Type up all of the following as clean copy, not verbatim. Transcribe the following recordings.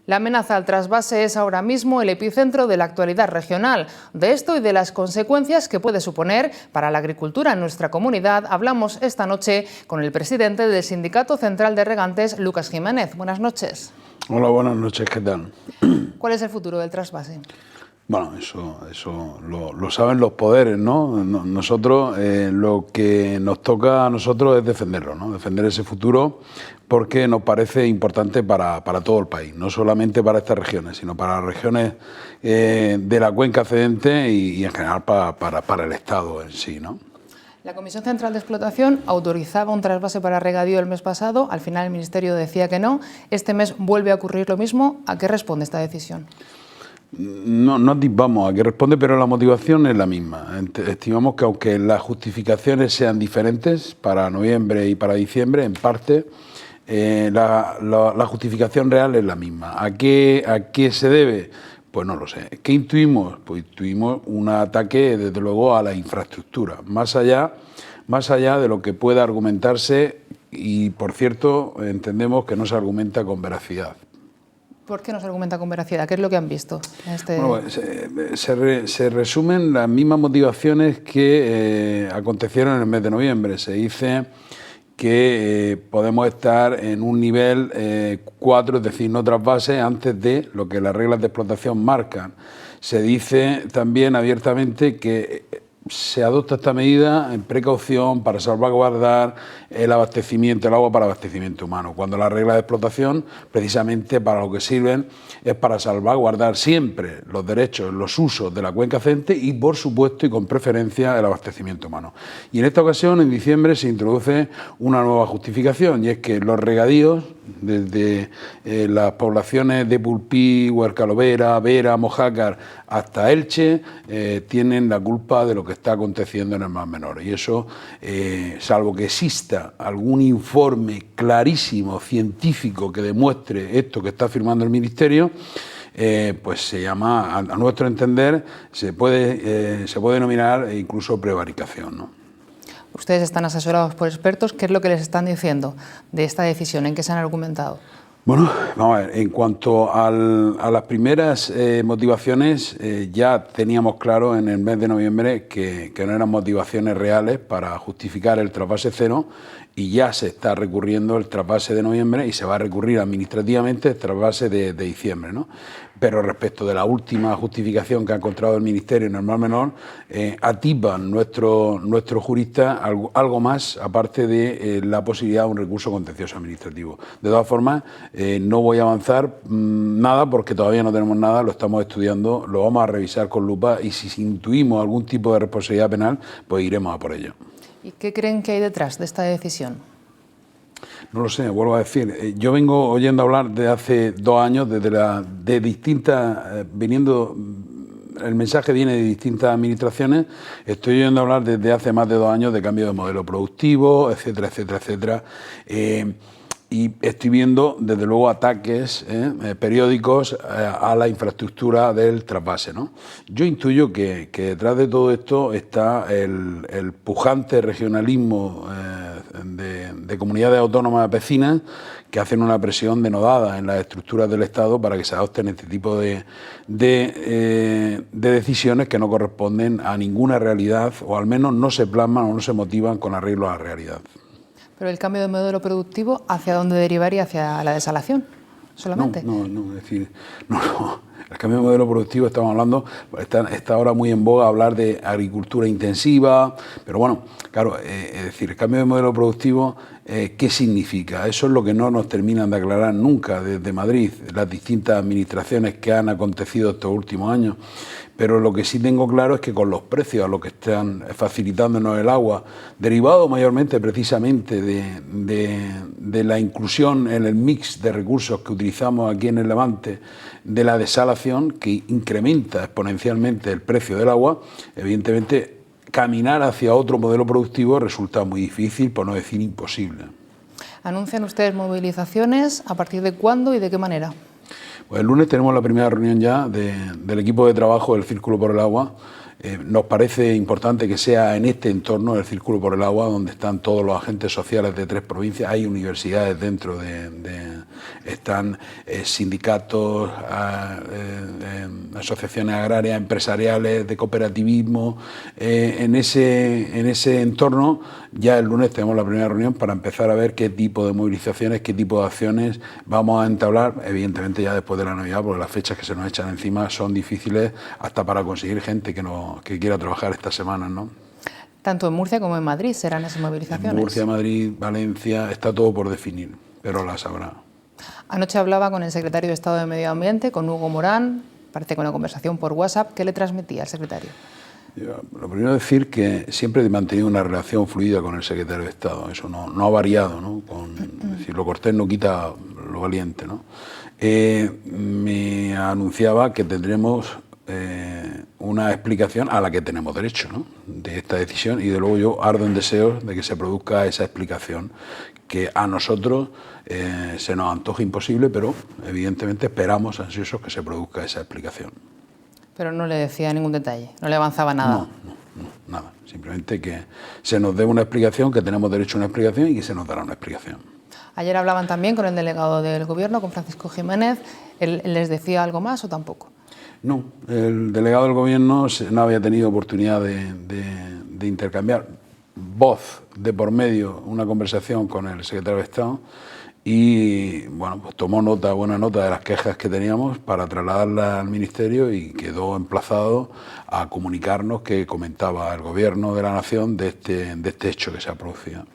La amenaza al trasvase es ahora mismo el epicentro de la actualidad regional. De esto y de las consecuencias que puede suponer para la agricultura en nuestra comunidad hablamos esta noche con el presidente del Sindicato Central de Regantes, Lucas Jiménez. Buenas noches. Hola, buenas noches, ¿qué tal? ¿Cuál es el futuro del trasvase? Bueno, eso lo saben los poderes, ¿no? Nosotros, lo que nos toca a nosotros es defenderlo, ¿no? Defender ese futuro porque nos parece importante para todo el país, no solamente para estas regiones, sino para las regiones de la cuenca excedente y en general para el Estado en sí, ¿no? La Comisión Central de Explotación autorizaba un trasvase para regadío el mes pasado, al final el Ministerio decía que no. Este mes vuelve a ocurrir lo mismo. ¿A qué responde esta decisión? No vamos a qué responde, pero la motivación es la misma. Estimamos que aunque las justificaciones sean diferentes para noviembre y para diciembre, en parte la justificación real es la misma. ¿A qué se debe? Pues no lo sé. ¿Qué intuimos? Pues intuimos un ataque, desde luego, a la infraestructura, más allá de lo que pueda argumentarse y, por cierto, entendemos que no se argumenta con veracidad. ¿Por qué no se argumenta con veracidad? ¿Qué es lo que han visto? Bueno, se resumen las mismas motivaciones que acontecieron en el mes de noviembre. Se dice que podemos estar en un nivel 4, es decir, no trasvase, antes de lo que las reglas de explotación marcan. Se dice también abiertamente que se adopta esta medida en precaución para salvaguardar el abastecimiento, el agua para abastecimiento humano, cuando las reglas de explotación, precisamente para lo que sirven, es para salvaguardar siempre los derechos, los usos de la cuenca excedente y, por supuesto, y con preferencia, el abastecimiento humano. Y en esta ocasión, en diciembre, se introduce una nueva justificación, y es que los regadíos, desde las poblaciones de Pulpí, Huercalovera, Vera, Mojácar, hasta Elche, tienen la culpa de lo que está aconteciendo en el Mar Menor. Y eso, salvo que exista algún informe clarísimo, científico, que demuestre esto que está afirmando el Ministerio, pues se llama, a nuestro entender, se puede denominar incluso prevaricación, ¿no? Ustedes están asesorados por expertos. ¿Qué es lo que les están diciendo de esta decisión? ¿En qué se han argumentado? Bueno, vamos a ver, en cuanto a las primeras motivaciones, ya teníamos claro en el mes de noviembre que no eran motivaciones reales para justificar el trasvase cero, y ya se está recurriendo el trasvase de noviembre y se va a recurrir administrativamente el trasvase de diciembre, ¿no? Pero respecto de la última justificación que ha encontrado el Ministerio en el Mar Menor, atipan nuestro jurista algo más, aparte de la posibilidad de un recurso contencioso administrativo. De todas formas, no voy a avanzar nada porque todavía no tenemos nada, lo estamos estudiando, lo vamos a revisar con lupa y si intuimos algún tipo de responsabilidad penal, pues iremos a por ello. ¿Y qué creen que hay detrás de esta decisión? No lo sé, vuelvo a decir, yo vengo oyendo hablar de hace 2 años, viniendo, el mensaje viene de distintas administraciones, estoy oyendo hablar desde hace más de 2 años de cambio de modelo productivo, etcétera, etcétera, etcétera. Y estoy viendo, desde luego, ataques periódicos a la infraestructura del trasvase, ¿no? Yo intuyo que detrás de todo esto está el pujante regionalismo de comunidades autónomas vecinas que hacen una presión denodada en las estructuras del Estado para que se adopten este tipo de decisiones que no corresponden a ninguna realidad, o al menos no se plasman o no se motivan con arreglo a la realidad. Pero el cambio de modelo productivo, ¿hacia dónde derivaría? ¿Hacia la desalación solamente? No, es decir, no. El cambio de modelo productivo, estamos hablando, está ahora muy en boga hablar de agricultura intensiva, pero bueno, claro, es decir, el cambio de modelo productivo, ¿qué significa? Eso es lo que no nos terminan de aclarar nunca desde Madrid, las distintas administraciones que han acontecido estos últimos años. Pero lo que sí tengo claro es que con los precios a los que están facilitándonos el agua, derivado mayormente precisamente de la inclusión en el mix de recursos que utilizamos aquí en el Levante, de la desalación, que incrementa exponencialmente el precio del agua, evidentemente caminar hacia otro modelo productivo resulta muy difícil, por no decir imposible. ¿Anuncian ustedes movilizaciones? ¿A partir de cuándo y de qué manera? Pues el lunes tenemos la primera reunión ya del equipo de trabajo del Círculo por el Agua, Nos parece importante que sea en este entorno, el Círculo por el Agua, donde están todos los agentes sociales de 3 provincias. Hay universidades dentro están sindicatos, asociaciones agrarias, empresariales, de cooperativismo. En ese entorno ya el lunes tenemos la primera reunión para empezar a ver qué tipo de movilizaciones, qué tipo de acciones vamos a entablar, evidentemente ya después de la Navidad, porque las fechas que se nos echan encima son difíciles hasta para conseguir gente que quiera trabajar estas semanas, ¿no? Tanto en Murcia como en Madrid serán esas movilizaciones. En Murcia, Madrid, Valencia, está todo por definir, pero las habrá. Anoche hablaba con el secretario de Estado de Medio Ambiente, con Hugo Morán, parece que una conversación por WhatsApp. ¿Qué le transmitía al secretario? Lo primero es decir que siempre he mantenido una relación fluida con el secretario de Estado, eso no ha variado, ¿no? Es decir, lo cortés no quita lo valiente, ¿no? Me anunciaba que tendremos una explicación a la que tenemos derecho, ¿no?, de esta decisión, y de luego yo ardo en deseos de que se produzca esa explicación, que a nosotros se nos antoja imposible, pero evidentemente esperamos ansiosos que se produzca esa explicación. Pero no le decía ningún detalle, no le avanzaba nada. No, nada. Simplemente que se nos dé una explicación, que tenemos derecho a una explicación y que se nos dará una explicación. Ayer hablaban también con el delegado del Gobierno, con Francisco Jiménez. ¿Él les decía algo más o tampoco? No, el delegado del Gobierno no había tenido oportunidad de intercambiar voz de por medio, una conversación con el secretario de Estado, y bueno, pues tomó buena nota de las quejas que teníamos para trasladarlas al Ministerio y quedó emplazado a comunicarnos qué comentaba el Gobierno de la Nación de este hecho que se ha producido.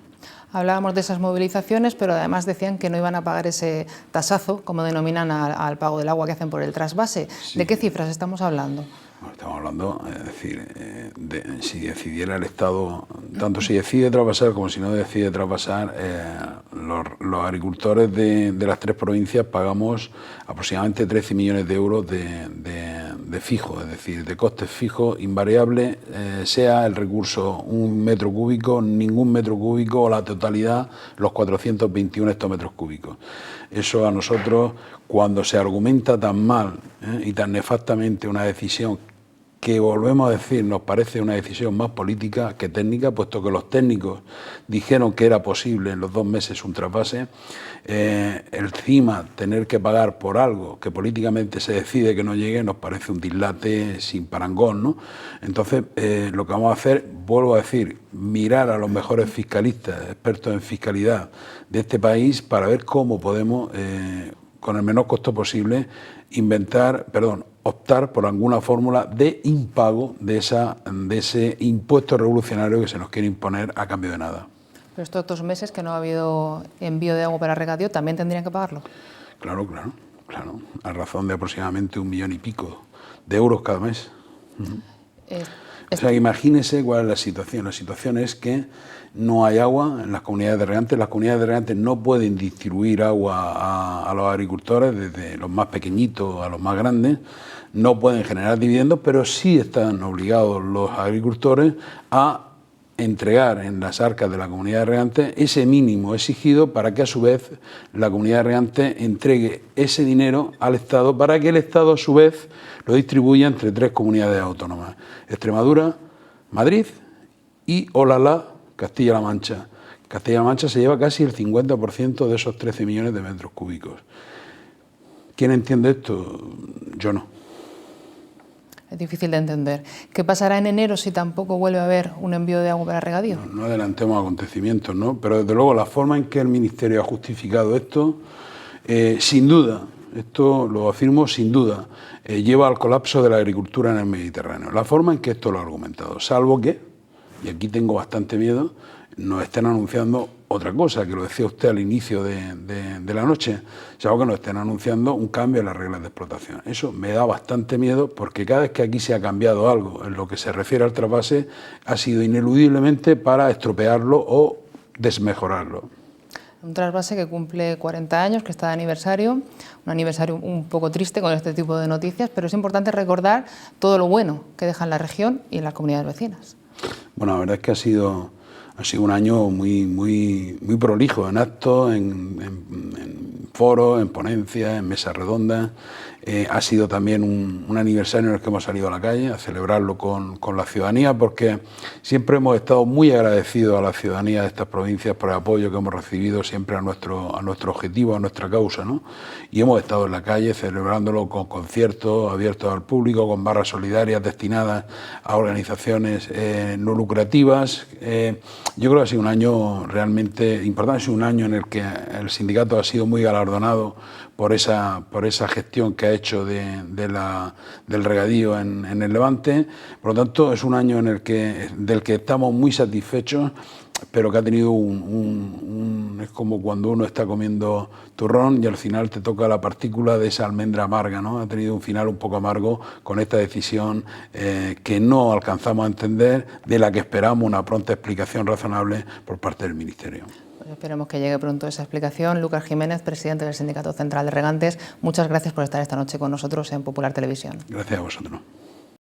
Hablábamos de esas movilizaciones, pero además decían que no iban a pagar ese tasazo, como denominan al pago del agua que hacen por el trasvase. Sí. ¿De qué cifras estamos hablando? Bueno, estamos hablando, es decir, si decidiera el Estado, tanto si decide traspasar como si no decide traspasar, los agricultores de las 3 provincias pagamos aproximadamente 13 millones de euros de fijo, es decir, de costes fijos invariables, sea el recurso 1 metro cúbico, ningún metro cúbico o la totalidad, los 421 hectómetros cúbicos. Eso a nosotros, cuando se argumenta tan mal y tan nefastamente una decisión que, volvemos a decir, nos parece una decisión más política que técnica, puesto que los técnicos dijeron que era posible en los 2 meses un trasvase, encima tener que pagar por algo que políticamente se decide que no llegue, nos parece un dislate sin parangón, ¿no? Entonces, lo que vamos a hacer, vuelvo a decir, mirar a los mejores fiscalistas, expertos en fiscalidad de este país, para ver cómo podemos, con el menor costo posible, optar por alguna fórmula de impago de ese impuesto revolucionario que se nos quiere imponer a cambio de nada. Pero estos 2 meses que no ha habido envío de agua para regadío, ¿también tendrían que pagarlo? Claro, a razón de aproximadamente 1 millón y pico de euros cada mes. O sea, imagínese cuál es la situación. La situación es que no hay agua en las comunidades de regantes. Las comunidades de regantes no pueden distribuir agua a los agricultores, desde los más pequeñitos a los más grandes. No pueden generar dividendos, pero sí están obligados los agricultores a entregar en las arcas de la comunidad de regantes ese mínimo exigido, para que a su vez la comunidad de regantes entregue ese dinero al Estado, para que el Estado a su vez lo distribuya entre 3 comunidades autónomas: Extremadura, Madrid y Olalá, Castilla-La Mancha. Castilla-La Mancha se lleva casi el 50% de esos 13 millones de metros cúbicos. ¿Quién entiende esto? Yo no. Es difícil de entender. ¿Qué pasará en enero si tampoco vuelve a haber un envío de agua para regadío? No adelantemos acontecimientos, ¿no? Pero desde luego la forma en que el Ministerio ha justificado esto, sin duda, esto lo afirmo sin duda, lleva al colapso de la agricultura en el Mediterráneo. La forma en que esto lo ha argumentado, salvo que, y aquí tengo bastante miedo, nos estén anunciando otra cosa, que lo decía usted al inicio de la noche, salvo que nos estén anunciando un cambio en las reglas de explotación. Eso me da bastante miedo, porque cada vez que aquí se ha cambiado algo en lo que se refiere al trasvase, ha sido ineludiblemente para estropearlo o desmejorarlo. Un trasvase que cumple 40 años, que está de aniversario, un aniversario un poco triste con este tipo de noticias, pero es importante recordar todo lo bueno que deja en la región y en las comunidades vecinas. Bueno, la verdad es que ha sido Ha sido un año muy prolijo en actos, en foros, en ponencias, en mesas redondas. Ha sido también un aniversario en el que hemos salido a la calle a celebrarlo con la ciudadanía, porque siempre hemos estado muy agradecidos a la ciudadanía de estas provincias por el apoyo que hemos recibido siempre a nuestro objetivo, a nuestra causa, ¿no? Y hemos estado en la calle celebrándolo con conciertos abiertos al público, con barras solidarias destinadas a organizaciones no lucrativas. Yo creo que ha sido un año realmente importante, ha sido un año en el que el sindicato ha sido muy galardonado por esa gestión que ha hecho del regadío en el Levante. Por lo tanto, es un año del que estamos muy satisfechos, pero que ha tenido es como cuando uno está comiendo turrón y al final te toca la partícula de esa almendra amarga, ¿no? Ha tenido un final un poco amargo con esta decisión que no alcanzamos a entender, de la que esperamos una pronta explicación razonable por parte del Ministerio. Pues esperemos que llegue pronto esa explicación. Lucas Jiménez, presidente del Sindicato Central de Regantes, muchas gracias por estar esta noche con nosotros en Popular Televisión. Gracias a vosotros.